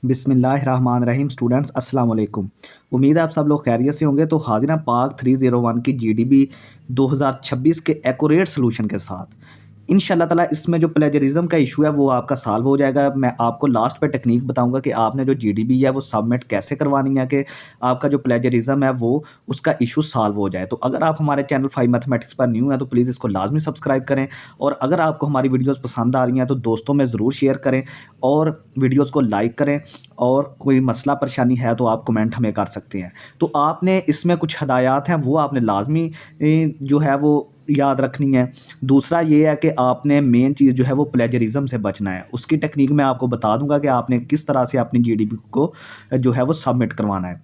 बिस्मिल्लाहिर्रहमानिर्रहीम। स्टूडेंट्स अस्सलाम वालेकुम। उम्मीद है आप सब लोग खैरियत से होंगे। तो हाजिर हैं पाक 301 की जीडीबी 2026 के एक्यूरेट सॉल्यूशन के साथ। इंशाल्लाह ताला इसमें जो प्लेजरिज्म का इशू है वो आपका सॉल्व हो जाएगा। मैं आपको लास्ट पे टेक्निक बताऊंगा कि आपने जो जीडीबी है वो सबमिट कैसे करवानी है कि आपका जो प्लेजरिज्म है वो उसका इशू सॉल्व हो जाए। तो अगर आप हमारे चैनल 5 मैथमेटिक्स पर न्यू हैं तो प्लीज़ इसको लाजमी सब्सक्राइब करें, और अगर आपको हमारी वीडियोज़ पसंद आ रही हैं तो दोस्तों में ज़रूर शेयर करें और वीडियोज़ को लाइक करें। और कोई मसला परेशानी है तो आप कमेंट हमें कर सकते हैं। तो आपने इसमें कुछ हदायत हैं वो आपने लाजमी जो है वो याद रखनी है। दूसरा ये है कि आपने मेन चीज़ जो है वो प्लेजरिज्म से बचना है। उसकी टेक्निक मैं आपको बता दूंगा कि आपने किस तरह से अपनी जीडीपी को जो है वो सबमिट करवाना है।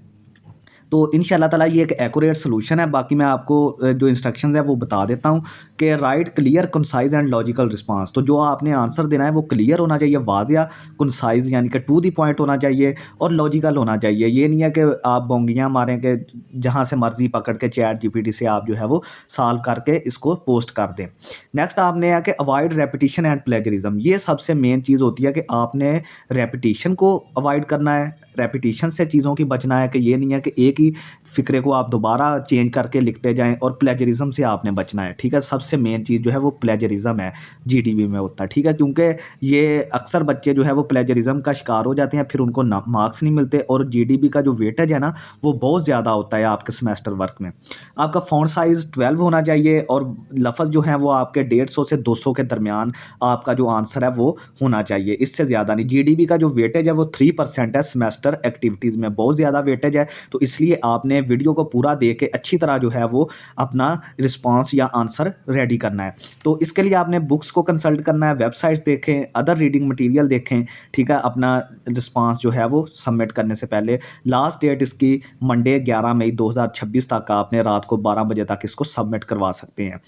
तो इंशाल्लाह ताला ये एक एक्यूरेट सॉल्यूशन है। बाकी मैं आपको जो इंस्ट्रक्शंस है वो बता देता हूँ कि right clear concise and logical response. तो जो आपने आंसर देना है वो क्लियर होना चाहिए, वाजिया, कंसाइज यानी कि टू द पॉइंट होना चाहिए और लॉजिकल होना चाहिए। ये नहीं है कि आप बोंगियाँ मारें कि जहाँ से मर्जी पकड़ के चैट जीपीटी से आप जो है वो सॉल्व करके इसको पोस्ट कर दें। नेक्स्ट आपने है कि अवॉइड रेपिटिशन एंड प्लेजरिज्म। ये सबसे मेन चीज़ होती है कि आपने रेपिटिशन को अवॉइड करना है, रेपिटिशन से चीज़ों की बचना है। कि ये नहीं है कि एक ही फ़िक्रे को आप दोबारा चेंज करके लिखते जाएँ, और प्लेजरिज्म से आपने बचना है। ठीक है, सबसे मेन चीज़ जो है वो प्लेजरिज्म है, जीडीबी में होता है। ठीक है, क्योंकि ये अक्सर बच्चे जो है वो प्लेजरिज्म का शिकार हो जाते हैं, फिर उनको मार्क्स नहीं मिलते, और जीडीबी का जो वेटेज है ना वो बहुत ज़्यादा होता है आपके सेमेस्टर वर्क में। आपका फ़ॉन्ट साइज़ 12 होना चाहिए, और लफ्ज़ जो हैं वो आपके 150 से 200 के दरमियान आपका जो आंसर है वो होना चाहिए, इससे ज़्यादा नहीं। जीडीबी का जो वेटेज है वो 3% है। सेमेस्टर एक्टिविटीज़ में बहुत ज़्यादा वेटेज है, तो इसलिए आपने वीडियो को पूरा देख के अच्छी तरह जो है वो अपना रिस्पांस या आंसर रेडी करना है। तो इसके लिए आपने बुक्स को कंसल्ट करना है, वेबसाइट्स देखें, अदर रीडिंग मटेरियल देखें। ठीक है, अपना रिस्पांस जो है वो सबमिट करने से पहले लास्ट डेट इसकी मंडे 11 मई 2026 तक आपने रात को 12 बजे तक इसको सबमिट करवा सकते हैं।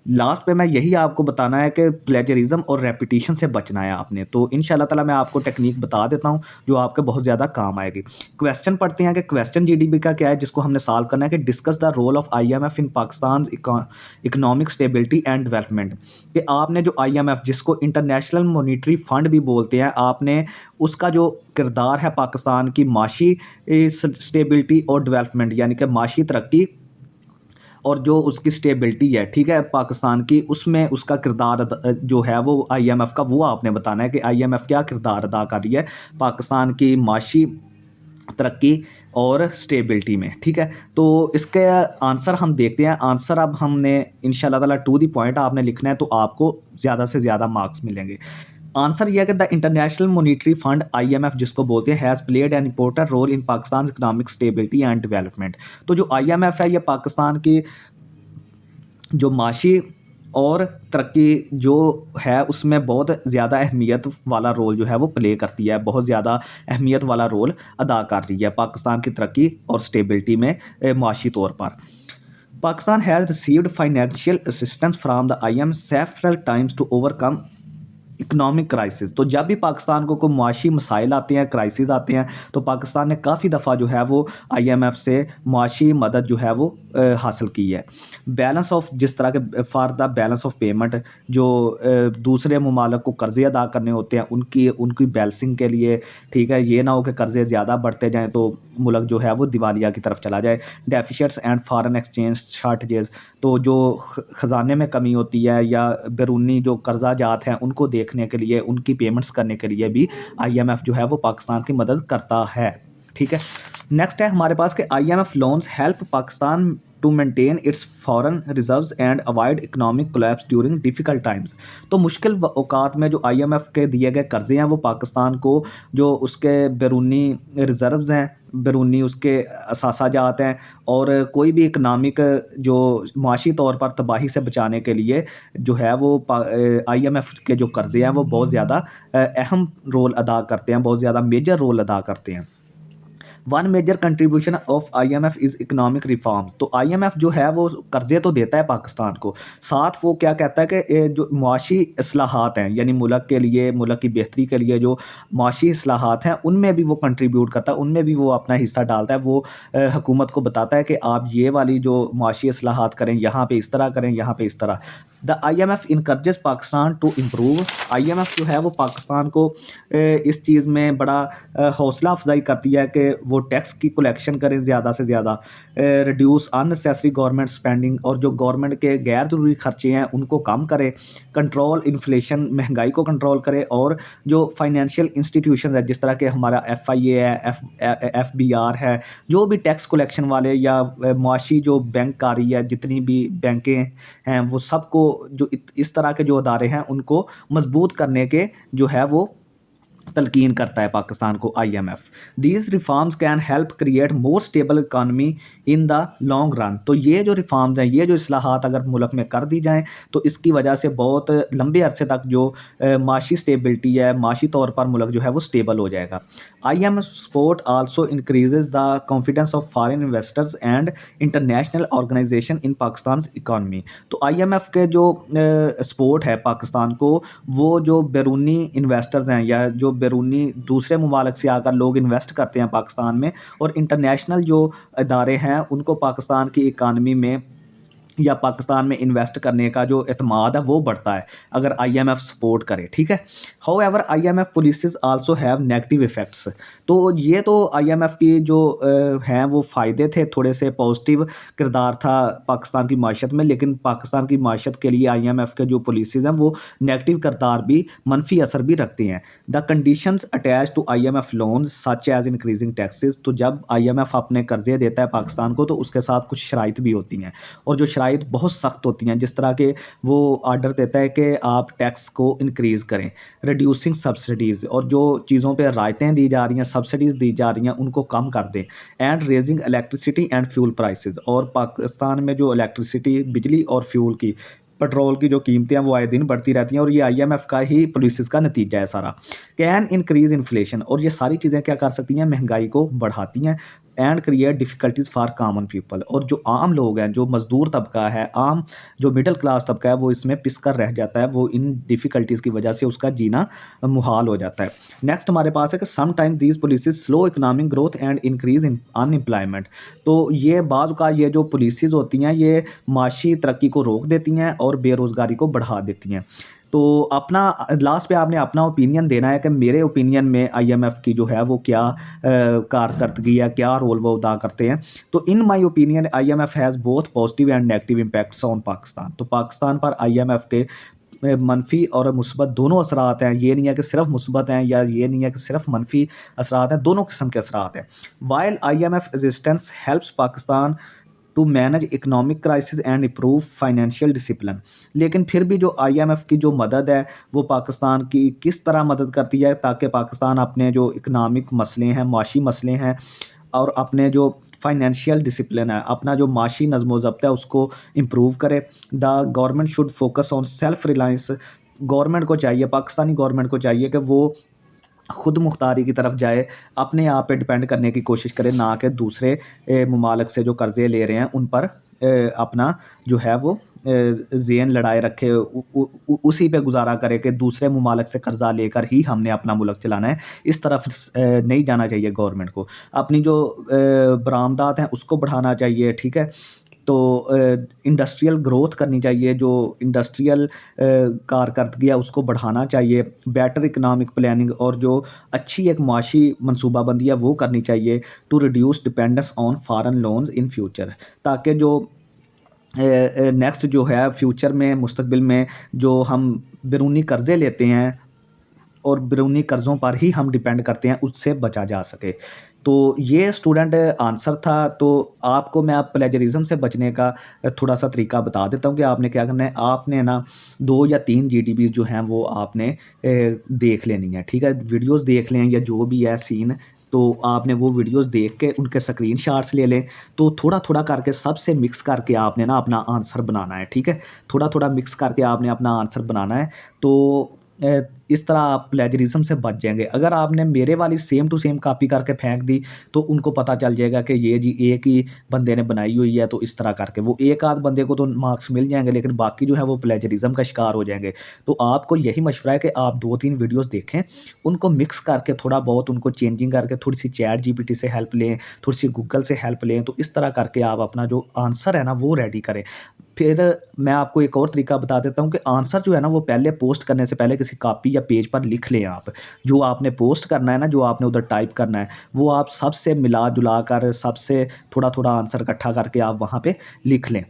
लास्ट पे मैं यही आपको बताना है कि प्लेजरिज्म और रेपिटिशन से बचना है आपने। तो इंशाल्लाह ताला मैं आपको टेक्निक बता देता हूँ जो आपके बहुत ज़्यादा काम आएगी। क्वेश्चन पढ़ते हैं कि क्वेश्चन जीडीपी का क्या है जिसको हमने सॉल्व करना है कि discuss the role of IMF in Pakistan economic stability and development. कि आपने जो आईएमएफ, जिसको इंटरनेशनल मॉनिटरी फंड भी बोलते हैं, आपने उसका जो किरदार है पाकिस्तान की माशी स्टेबिलिटी और डेवलपमेंट यानी कि माशी तरक्की और जो उसकी स्टेबिलिटी है, ठीक है, पाकिस्तान की, उसमें उसका किरदार जो है वो आईएमएफ का, वो आपने बताना है कि आईएमएफ क्या किरदार अदा कर रही है पाकिस्तान की माशी तरक्की और स्टेबिलिटी में। ठीक है, तो इसके आंसर हम देखते हैं। आंसर अब हमने इंशाल्लाह ताला टू द पॉइंट आपने लिखना है, तो आपको ज़्यादा से ज़्यादा मार्क्स मिलेंगे। आंसर ये है कि the international monetary fund IMF जिसको बोलते हैं has played an important role in Pakistan economic stability and development. तो जो आईएमएफ है ये पाकिस्तान की जो माशी और तरक्की जो है उसमें बहुत ज़्यादा अहमियत वाला रोल जो है वो प्ले करती है, बहुत ज़्यादा अहमियत वाला रोल अदा कर रही है पाकिस्तान की तरक्की और स्टेबिलिटी में माशी तौर पर। Pakistan has received financial assistance from the IMF several times to overcome economic crisis. तो जब भी पाकिस्तान को कोई मुआशी मसाइल आते हैं, क्राइसिस आते हैं, तो पाकिस्तान ने काफ़ी दफ़ा जो है वो आईएमएफ से मुआशी मदद जो है वो हासिल की है। बैलेंस ऑफ, जिस तरह के for the balance of payment, जो दूसरे ममालिक को कर्ज़े अदा करने होते हैं उनकी उनकी बैलेंसिंग के लिए। ठीक है, ये ना हो कि कर्ज़े ज़्यादा बढ़ते जाएँ तो मुल्क जो है वो दिवालिया की तरफ चला जाए। डेफिशिएट्स एंड फॉरेन एक्सचेंज शॉर्टेजेस, तो जो ख़जाने में कमी होती है या बैरूनी जो कर्जा जात हैं उनको देखने के लिए, उनकी पेमेंट्स करने के लिए भी आईएमएफ जो है वो पाकिस्तान की मदद करता है। ठीक है, नेक्स्ट है हमारे पास कि IMF loans help Pakistan to maintain its foreign reserves and avoid economic collapse during difficult times. तो मुश्किल औकात में जो आईएमएफ के दिए गए कर्जे हैं वो पाकिस्तान को जो उसके बैरूनी रिजर्व्स हैं, बैरूनी उसके असासाजात हैं, और कोई भी इकनॉमिक जो मुआशी तौर पर तबाही से बचाने के लिए जो है वो आईएमएफ के जो कर्जे हैं वो बहुत ज़्यादा अहम रोल अदा करते हैं, बहुत ज़्यादा मेजर रोल अदा करते हैं। One major contribution of IMF is economic reforms. तो आईएमएफ जो है वो कर्जे तो देता है पाकिस्तान को, साथ वो क्या कहता है कि जो मुआशी इस्लाहात हैं, यानी मुल्क के लिए, मुल्क की बेहतरी के लिए जो मुआशी इस्लाहात हैं उनमें भी वो कंट्रीब्यूट करता है, उनमें भी वो अपना हिस्सा डालता है। वो हुकूमत को बताता है कि आप ये वाली जो मुआशी इस्लाहात करें, यहाँ पे इस तरह करें, यहाँ पे इस तरह। The IMF encourages Pakistan to improve. IMF जो है वो पाकिस्तान को इस चीज़ में बड़ा हौसला अफजाई करती है कि वो टैक्स की कलेक्शन करें ज़्यादा से ज़्यादा, रिड्यूस अननेसेसरी गवर्नमेंट स्पेंडिंग, और जो गवर्नमेंट के गैर ज़रूरी खर्चे हैं उनको कम करे, कंट्रोल इन्फ्लेशन, महंगाई को कंट्रोल करे, और जो फाइनेंशियल इंस्टीट्यूशन है जिस तरह के हमारा FIA है, FBR है, जो भी टैक्स कलेक्शन वाले या मुआशी जो बैंककारी है, जितनी भी बैंकें हैं, वो सबको जो इस तरह के जो अदारे हैं उनको मजबूत करने के जो है वो तलकीन करता है पाकिस्तान को IMF। These reforms can help create more stable economy in the long run. तो ये जो रिफॉर्म्स हैं, ये जो इस्लाहात अगर मुल्क में कर दी जाएँ तो इसकी वजह से बहुत लंबे अरसे तक जो माशी स्टेबिलिटी है, माशी तौर पर मुल्क जो है वो स्टेबल हो जाएगा। IMF support also increases the confidence of foreign investors and international organization in Pakistan economy. तो IMF के जो सपोर्ट है पाकिस्तान को, वो जो बैरूनी इन्वेस्टर्स हैं या जो बैरूनी दूसरे ममालिक से आकर लोग इन्वेस्ट करते हैं पाकिस्तान में, और इंटरनेशनल जो इदारे हैं उनको पाकिस्तान की इकानमी में या पाकिस्तान में इन्वेस्ट करने का जो एतमाद है वो बढ़ता है अगर IMF सपोर्ट करे, ठीक है। However IMF policies also have negative effects. तो ये तो IMF की जो हैं वो फ़ायदे थे, थोड़े से पॉजिटिव किरदार था पाकिस्तान की माशत में, लेकिन पाकिस्तान की माशत के लिए IMF के जो पॉलिसीज़ हैं वो नेगेटिव किरदार भी, मनफी असर भी रखती हैं। The conditions attach to IMF loans such as increasing taxes. तो जब IMF अपने कर्जे देता है पाकिस्तान को तो उसके साथ कुछ शराइत भी होती हैं, और जो शराइत बहुत सख्त होती हैं, जिस तरह के वो आर्डर देता है कि आप टैक्स को इंक्रीज़ करें, रिड्यूसिंग सब्सिडीज़, और जो चीज़ों पे रायतें दी जा रही हैं, सब्सिडीज़ दी जा रही हैं, उनको कम कर दें, and raising electricity and fuel prices. और पाकिस्तान में जो इलेक्ट्रिसिटी, बिजली और फ्यूल की, पेट्रोल की जो कीमतें हैं वो आए दिन बढ़ती रहती हैं, और ये IMF का ही पॉलिसीज़ का नतीजा है सारा। कैन इंक्रीज़ इन्फ्लेशन, और ये सारी चीज़ें क्या कर सकती हैं, महंगाई को बढ़ाती हैं, and create difficulties for common people. और जो आम लोग हैं, जो मज़दूर तबका है, आम जो मिडिल क्लास तबका है, वो इसमें पिस कर रह जाता है, वो इन डिफ़िकल्टीज़ की वजह से उसका जीना मुहाल हो जाता है। नेक्स्ट हमारे पास है कि some time these policies slow economic growth and increase in unemployment. तो ये बाज़ का ये जो पॉलिसीज़ होती हैं ये माशी तरक्की को रोक देती हैं और बेरोज़गारी को बढ़ा देती हैं। तो अपना लास्ट पे आपने अपना ओपिनियन देना है कि मेरे ओपिनियन में IMF की जो है वो क्या कारकर्दगी है, क्या रोल वो अदा करते हैं। तो in my opinion IMF has both positive and negative impacts on Pakistan. तो पाकिस्तान पर IMF के मनफ़ी और मुस्बत दोनों असरात हैं। ये नहीं है कि सिर्फ़ मुस्बत हैं, या ये नहीं है कि सिर्फ़ मनफ़ी असरात हैं, दोनों किस्म के असरात हैं। While IMF assistance helps Pakistan to manage economic crisis and improve financial discipline. लेकिन फिर भी जो IMF की जो मदद है वो पाकिस्तान की किस तरह मदद करती है ताकि पाकिस्तान अपने जो इकोनॉमिक मसले हैं, माशी मसले हैं, और अपने जो फाइनेंशियल डिसिप्लिन है, अपना जो माशी नज़्म ज़ब्त है, उसको इम्प्रूव करे। The government should focus on self reliance. Government को चाहिए, पाकिस्तानी गवर्नमेंट को चाहिए कि वो खुद मुख्तारी की तरफ जाए, अपने आप पे डिपेंड करने की कोशिश करे, ना कि दूसरे ममालिक से जो कर्ज़े ले रहे हैं उन पर अपना जो है वो ज़ेन लड़ाए रखे, उसी पे गुज़ारा करे कि दूसरे ममालिक से कर्ज़ा लेकर ही हमने अपना मुल्क चलाना है। इस तरफ नहीं जाना चाहिए गवर्नमेंट को। अपनी जो बरामदात हैं उसको बढ़ाना चाहिए, ठीक है। तो इंडस्ट्रियल ग्रोथ करनी चाहिए, जो इंडस्ट्रियल कारकर्दगी है उसको बढ़ाना चाहिए, बेटर इकोनॉमिक प्लानिंग और जो अच्छी एक माशी मनसूबाबंदी है वो करनी चाहिए, to reduce dependence on foreign loans in future. ताकि जो नेक्स्ट जो है फ्यूचर में, मुस्तकबिल में जो हम बैरूनी कर्ज़े लेते हैं और बैरूनी कर्ज़ों पर ही हम डिपेंड करते हैं, उससे बचा जा सके। तो ये स्टूडेंट आंसर था। तो आपको मैं अब प्लेजरिज़्म से बचने का थोड़ा-सा तरीका बता देता हूँ कि आपने क्या करना है। आपने ना 2 या 3 GDPs जो हैं वो आपने देख लेनी है, ठीक है? वीडियोज़ देख लें या जो भी है सीन, तो आपने वो वीडियोज़ देख के उनके स्क्रीनशॉट्स ले लें। तो थोड़ा-थोड़ा करके सबसे मिक्स करके आपने ना अपना आंसर बनाना है, ठीक है? थोड़ा-थोड़ा मिक्स करके आपने अपना आंसर बनाना है। तो इस तरह आप प्लेजरिज्म से बच जाएँगे। अगर आपने मेरे वाली सेम टू सेम कॉपी करके फेंक दी, तो उनको पता चल जाएगा कि ये जी एक ही बंदे ने बनाई हुई है, तो इस तरह करके वो एक आध बंदे को तो मार्क्स मिल जाएँगे, लेकिन बाकी जो है वो प्लेजरिज्म का शिकार हो जाएँगे। तो आपको यही मशवरा है कि आप 2-3 वीडियोज़ देखें, उनको मिक्स करके थोड़ा बहुत उनको चेंजिंग करके थोड़ी-सी चैट जीपीटी से हेल्प लें, थोड़ी-सी गूगल से हेल्प लें, तो इस तरह करके आप अपना जो आंसर है ना, वो रेडी करें। फिर मैं आपको एक और तरीका बता देता हूँ कि आंसर जो है ना, वो पहले पोस्ट करने से पहले किसी कॉपी या पेज पर लिख लें आप। जो आपने पोस्ट करना है ना, जो आपने उधर टाइप करना है, वो आप सबसे मिला-जुला कर, सबसे थोड़ा-थोड़ा आंसर इकट्ठा करके आप वहाँ पे लिख लें।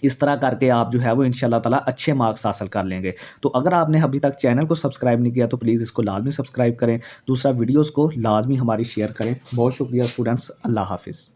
इस तरह करके आप जो है वो इंशाल्लाह ताला अच्छे मार्क्स हासिल कर लेंगे। तो अगर आपने अभी तक चैनल को सब्सक्राइब नहीं किया, तो प्लीज़ इसको लाज़मी सब्सक्राइब करें। दूसरा, वीडियोज़ को लाज़मी हमारी शेयर करें। बहुत शुक्रिया स्टूडेंट्स, अल्लाह हाफ़िज़।